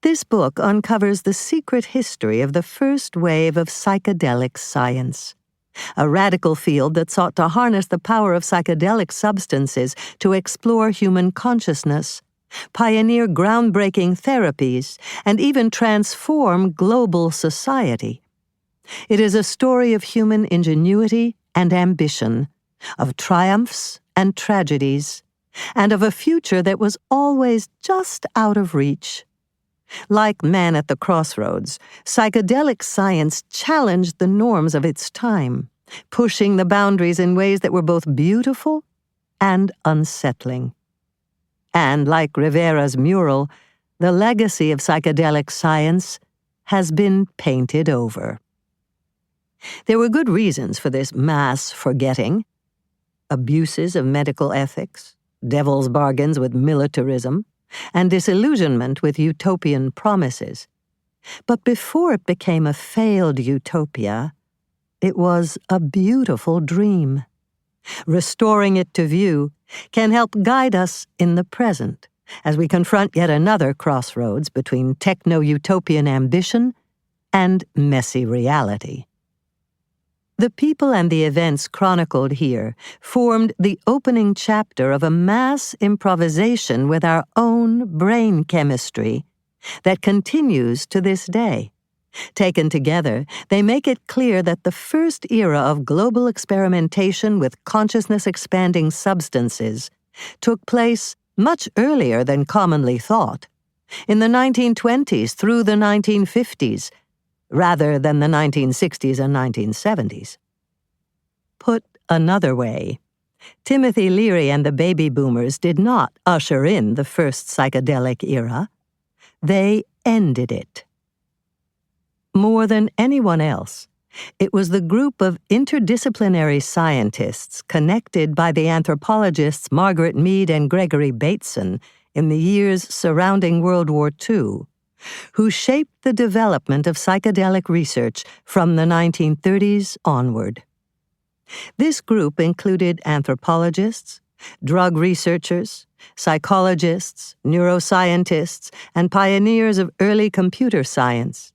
This book uncovers the secret history of the first wave of psychedelic science, a radical field that sought to harness the power of psychedelic substances to explore human consciousness, pioneer groundbreaking therapies, and even transform global society. It is a story of human ingenuity and ambition, of triumphs and tragedies, and of a future that was always just out of reach. Like Man at the Crossroads, psychedelic science challenged the norms of its time, pushing the boundaries in ways that were both beautiful and unsettling. And like Rivera's mural, the legacy of psychedelic science has been painted over. There were good reasons for this mass forgetting: abuses of medical ethics, devil's bargains with militarism, and disillusionment with utopian promises. But before it became a failed utopia, it was a beautiful dream. Restoring it to view can help guide us in the present as we confront yet another crossroads between techno-utopian ambition and messy reality. The people and the events chronicled here formed the opening chapter of a mass improvisation with our own brain chemistry that continues to this day. Taken together, they make it clear that the first era of global experimentation with consciousness-expanding substances took place much earlier than commonly thought, in the 1920s through the 1950s, rather than the 1960s and 1970s. Put another way, Timothy Leary and the baby boomers did not usher in the first psychedelic era. They ended it. More than anyone else, it was the group of interdisciplinary scientists connected by the anthropologists Margaret Mead and Gregory Bateson in the years surrounding World War II who shaped the development of psychedelic research from the 1930s onward. This group included anthropologists, drug researchers, psychologists, neuroscientists, and pioneers of early computer science,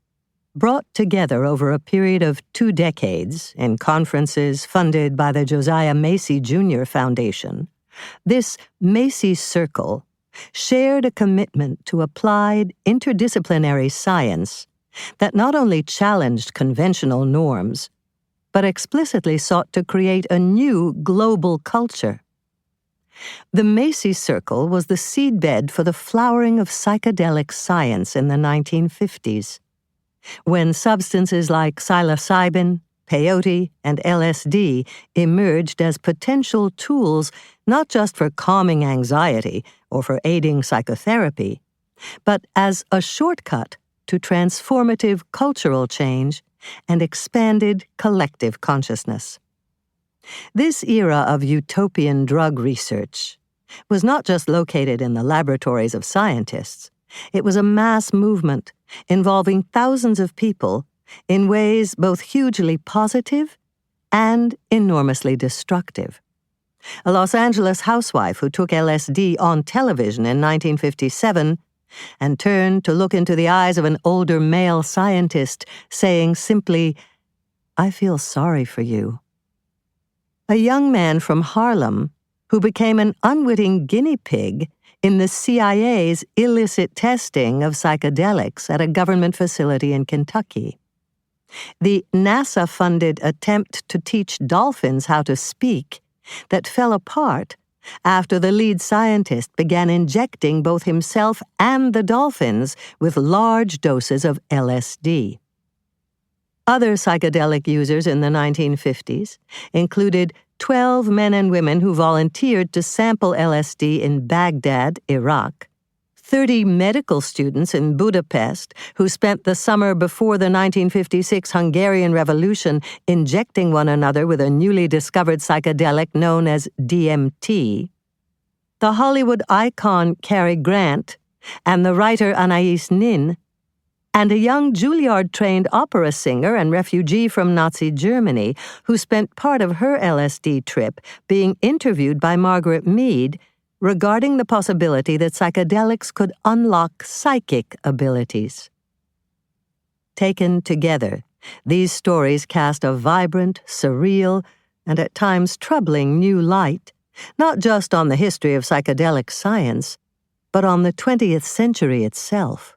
brought together over a period of 2 decades in conferences funded by the Josiah Macy Jr. Foundation. This Macy Circle shared a commitment to applied interdisciplinary science that not only challenged conventional norms, but explicitly sought to create a new global culture. The Macy Circle was the seedbed for the flowering of psychedelic science in the 1950s, when substances like psilocybin, peyote, and LSD emerged as potential tools not just for calming anxiety or for aiding psychotherapy, but as a shortcut to transformative cultural change and expanded collective consciousness. This era of utopian drug research was not just located in the laboratories of scientists. It was a mass movement involving thousands of people in ways both hugely positive and enormously destructive. A Los Angeles housewife who took LSD on television in 1957 and turned to look into the eyes of an older male scientist, saying simply, "I feel sorry for you." A young man from Harlem who became an unwitting guinea pig in the CIA's illicit testing of psychedelics at a government facility in Kentucky. The NASA-funded attempt to teach dolphins how to speak that fell apart after the lead scientist began injecting both himself and the dolphins with large doses of LSD. Other psychedelic users in the 1950s included 12 men and women who volunteered to sample LSD in Baghdad, Iraq, 30 medical students in Budapest who spent the summer before the 1956 Hungarian Revolution injecting one another with a newly discovered psychedelic known as DMT, the Hollywood icon Cary Grant, and the writer Anais Nin, and a young Juilliard-trained opera singer and refugee from Nazi Germany who spent part of her LSD trip being interviewed by Margaret Mead regarding the possibility that psychedelics could unlock psychic abilities. Taken together, these stories cast a vibrant, surreal, and at times troubling new light, not just on the history of psychedelic science, but on the 20th century itself.